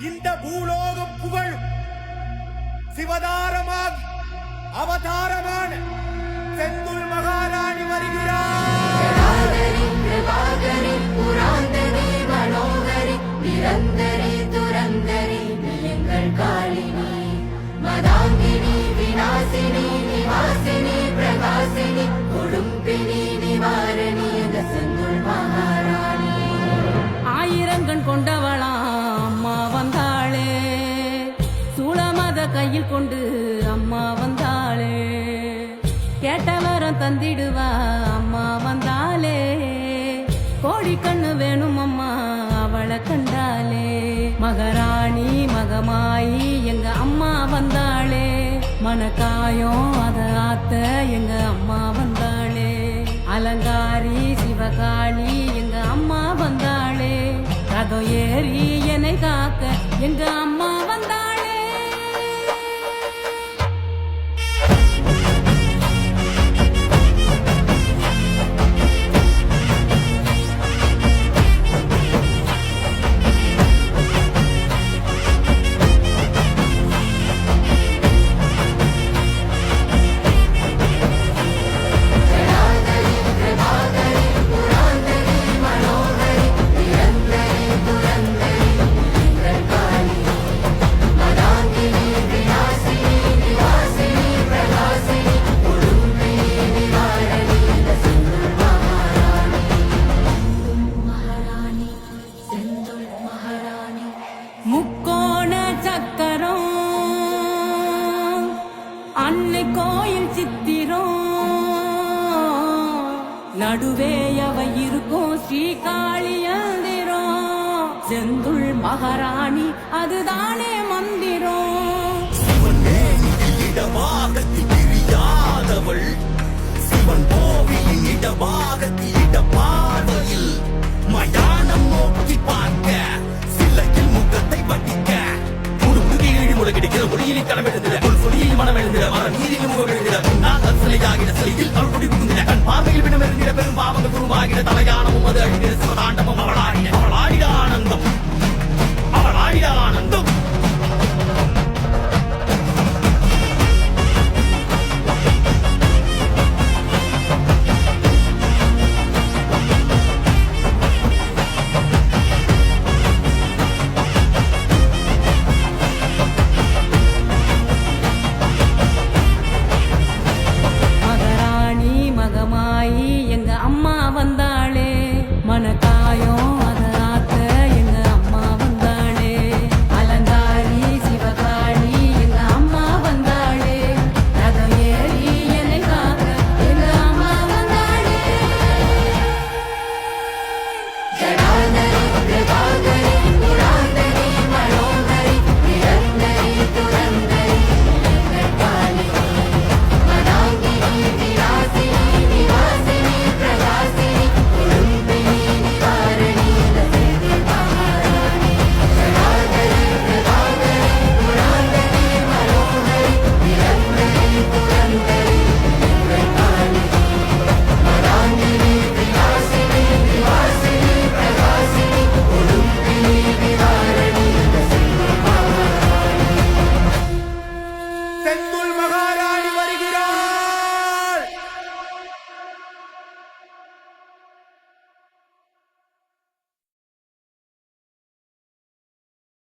இந்த பூலோகம் புகழ் சிவதாரமாக அவதாரமான செந்துள் மகாராணி வருகிறார். நிரந்தரி துரந்தரி எங்கள் காளினி மதாங்கினி விநாசினி நிவாசினி பிரகாசினி கொடும்பினி நிவாரணி செந்துள் மகாராணி. ஆயிரங்கண் கொண்டவளா அம்மா வந்தாளே, சூளமத கையில் கொண்டு அம்மா வந்தாளே, கேட்டவரம் தந்திடுவா அம்மா வந்தாளே, கோழி கண்ணு வேணும் அம்மா அவளை கண்டாலே. மகாராணி மகமாயி எங்க அம்மா வந்தாளே, மனக்காயம் அத ஆத்த எங்க அம்மா வந்தாளே, அலங்காரி சிவகாளி எங்க அம்மா வந்தாளே, ரதம் ஏறி என்னை காக்க எங்க அம்மா வந்தாளே. முக்கோண சக்கரம் அன்னை கோயில் சித்திரம் நடுவே அவ இருக்கும் ஸ்ரீகாளியந்திரம், செந்துள் மகாராணி அதுதானே மந்திரம். இடமாகத்தில் பிரியாதவள் சிவன் கோவிலின் இடமாகத்தில் இட பார்வையில் மயானம் நோக்கி பார்க்க